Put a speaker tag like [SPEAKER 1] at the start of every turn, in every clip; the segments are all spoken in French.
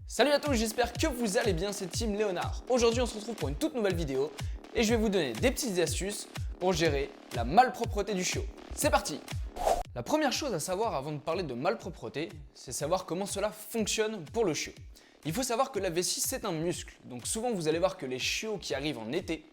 [SPEAKER 1] Salut à tous, j'espère que vous allez bien, c'est Team Léonard. Aujourd'hui on se retrouve pour une toute nouvelle vidéo et je vais vous donner des petites astuces pour gérer la malpropreté du chiot. C'est parti! La première chose à savoir avant de parler de malpropreté, c'est savoir comment cela fonctionne pour le chiot. Il faut savoir que la vessie c'est un muscle, donc souvent vous allez voir que les chiots qui arrivent en été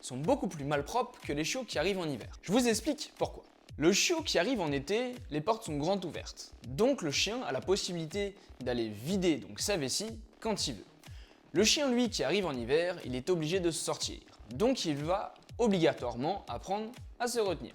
[SPEAKER 1] sont beaucoup plus malpropres que les chiots qui arrivent en hiver. Je vous explique pourquoi. Le chiot qui arrive en été, les portes sont grandes ouvertes. Donc le chien a la possibilité d'aller vider donc sa vessie quand il veut. Le chien lui qui arrive en hiver, il est obligé de sortir. Donc il va obligatoirement apprendre à se retenir.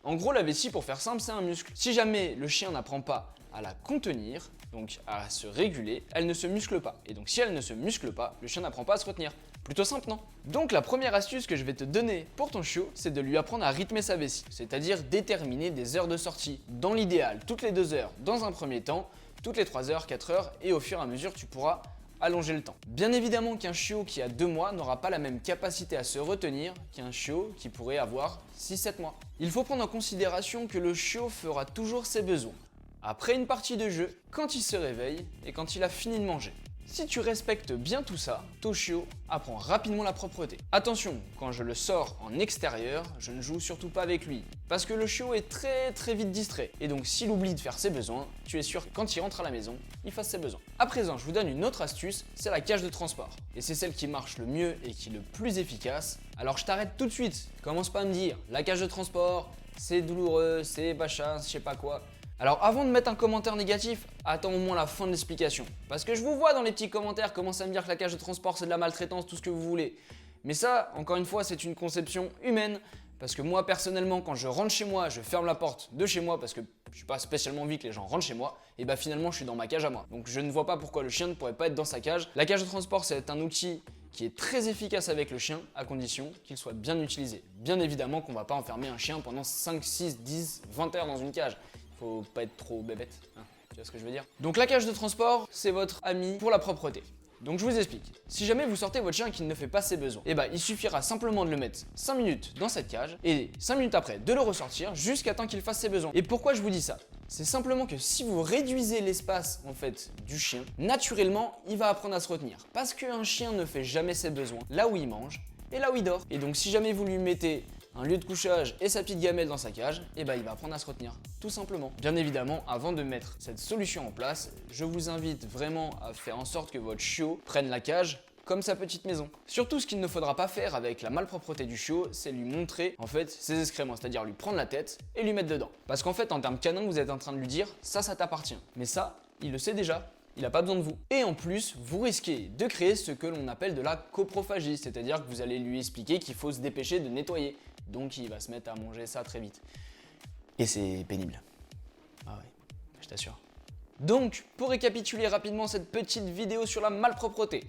[SPEAKER 1] En gros la vessie pour faire simple c'est un muscle. Si jamais le chien n'apprend pas à la contenir, donc à se réguler, elle ne se muscle pas. Et donc si elle ne se muscle pas, le chien n'apprend pas à se retenir. Plutôt simple, non? Donc la première astuce que je vais te donner pour ton chiot, c'est de lui apprendre à rythmer sa vessie, c'est-à-dire déterminer des heures de sortie. Dans l'idéal, toutes les 2 heures dans un premier temps, toutes les 3 heures, 4 heures, et au fur et à mesure tu pourras allonger le temps. Bien évidemment qu'un chiot qui a 2 mois n'aura pas la même capacité à se retenir qu'un chiot qui pourrait avoir 6-7 mois. Il faut prendre en considération que le chiot fera toujours ses besoins. Après une partie de jeu, quand il se réveille et quand il a fini de manger. Si tu respectes bien tout ça, ton chiot apprend rapidement la propreté. Attention, quand je le sors en extérieur, je ne joue surtout pas avec lui. Parce que le chiot est très vite distrait. Et donc s'il oublie de faire ses besoins, tu es sûr que quand il rentre à la maison, il fasse ses besoins. À présent, je vous donne une autre astuce, c'est la cage de transport. Et c'est celle qui marche le mieux et qui est le plus efficace. Alors je t'arrête tout de suite, commence pas à me dire, la cage de transport, c'est douloureux, c'est machin, je sais pas quoi. Alors avant de mettre un commentaire négatif, attends au moins la fin de l'explication. Parce que je vous vois dans les petits commentaires commencer à me dire que la cage de transport c'est de la maltraitance, tout ce que vous voulez. Mais ça, encore une fois, c'est une conception humaine. Parce que moi personnellement, quand je rentre chez moi, je ferme la porte de chez moi parce que je suis pas spécialement envie que les gens rentrent chez moi. Et bah finalement je suis dans ma cage à moi. Donc je ne vois pas pourquoi le chien ne pourrait pas être dans sa cage. La cage de transport c'est un outil qui est très efficace avec le chien à condition qu'il soit bien utilisé. Bien évidemment qu'on va pas enfermer un chien pendant 5, 6, 10, 20 heures dans une cage. Faut pas être trop bébête, hein, tu vois ce que je veux dire? Donc la cage de transport, c'est votre ami pour la propreté. Donc je vous explique. Si jamais vous sortez votre chien qui ne fait pas ses besoins, et bah il suffira simplement de le mettre 5 minutes dans cette cage et 5 minutes après de le ressortir jusqu'à temps qu'il fasse ses besoins. Et pourquoi je vous dis ça? C'est simplement que si vous réduisez l'espace en fait du chien, naturellement il va apprendre à se retenir. Parce qu'un chien ne fait jamais ses besoins là où il mange et là où il dort. Et donc si jamais vous lui mettez un lieu de couchage et sa petite gamelle dans sa cage, et bah il va apprendre à se retenir, tout simplement. Bien évidemment, avant de mettre cette solution en place, je vous invite vraiment à faire en sorte que votre chiot prenne la cage comme sa petite maison. Surtout, ce qu'il ne faudra pas faire avec la malpropreté du chiot, c'est lui montrer en fait ses excréments, c'est-à-dire lui prendre la tête et lui mettre dedans. Parce qu'en fait, en termes canin, vous êtes en train de lui dire ça t'appartient. Mais ça, il le sait déjà. Il n'a pas besoin de vous. Et en plus, vous risquez de créer ce que l'on appelle de la coprophagie, c'est-à-dire que vous allez lui expliquer qu'il faut se dépêcher de nettoyer. Donc il va se mettre à manger ça très vite. Et c'est pénible. Ah oui, je t'assure. Donc, pour récapituler rapidement cette petite vidéo sur la malpropreté.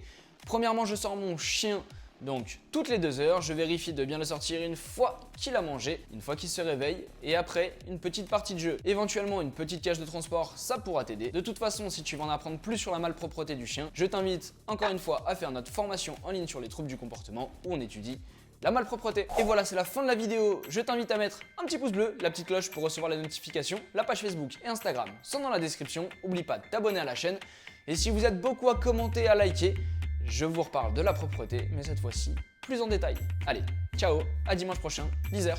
[SPEAKER 1] Premièrement, je sors mon chien donc toutes les 2 heures, je vérifie de bien le sortir une fois qu'il a mangé, une fois qu'il se réveille, et après une petite partie de jeu. Éventuellement une petite cage de transport, ça pourra t'aider. De toute façon, si tu veux en apprendre plus sur la malpropreté du chien, je t'invite encore une fois à faire notre formation en ligne sur les troubles du comportement où on étudie la malpropreté. Et voilà, c'est la fin de la vidéo. Je t'invite à mettre un petit pouce bleu, la petite cloche pour recevoir les notifications, la page Facebook et Instagram sont dans la description. N'oublie pas de t'abonner à la chaîne. Et si vous êtes beaucoup à commenter, à liker, je vous reparle de la propreté, mais cette fois-ci plus en détail. Allez, ciao, à dimanche prochain, 10h.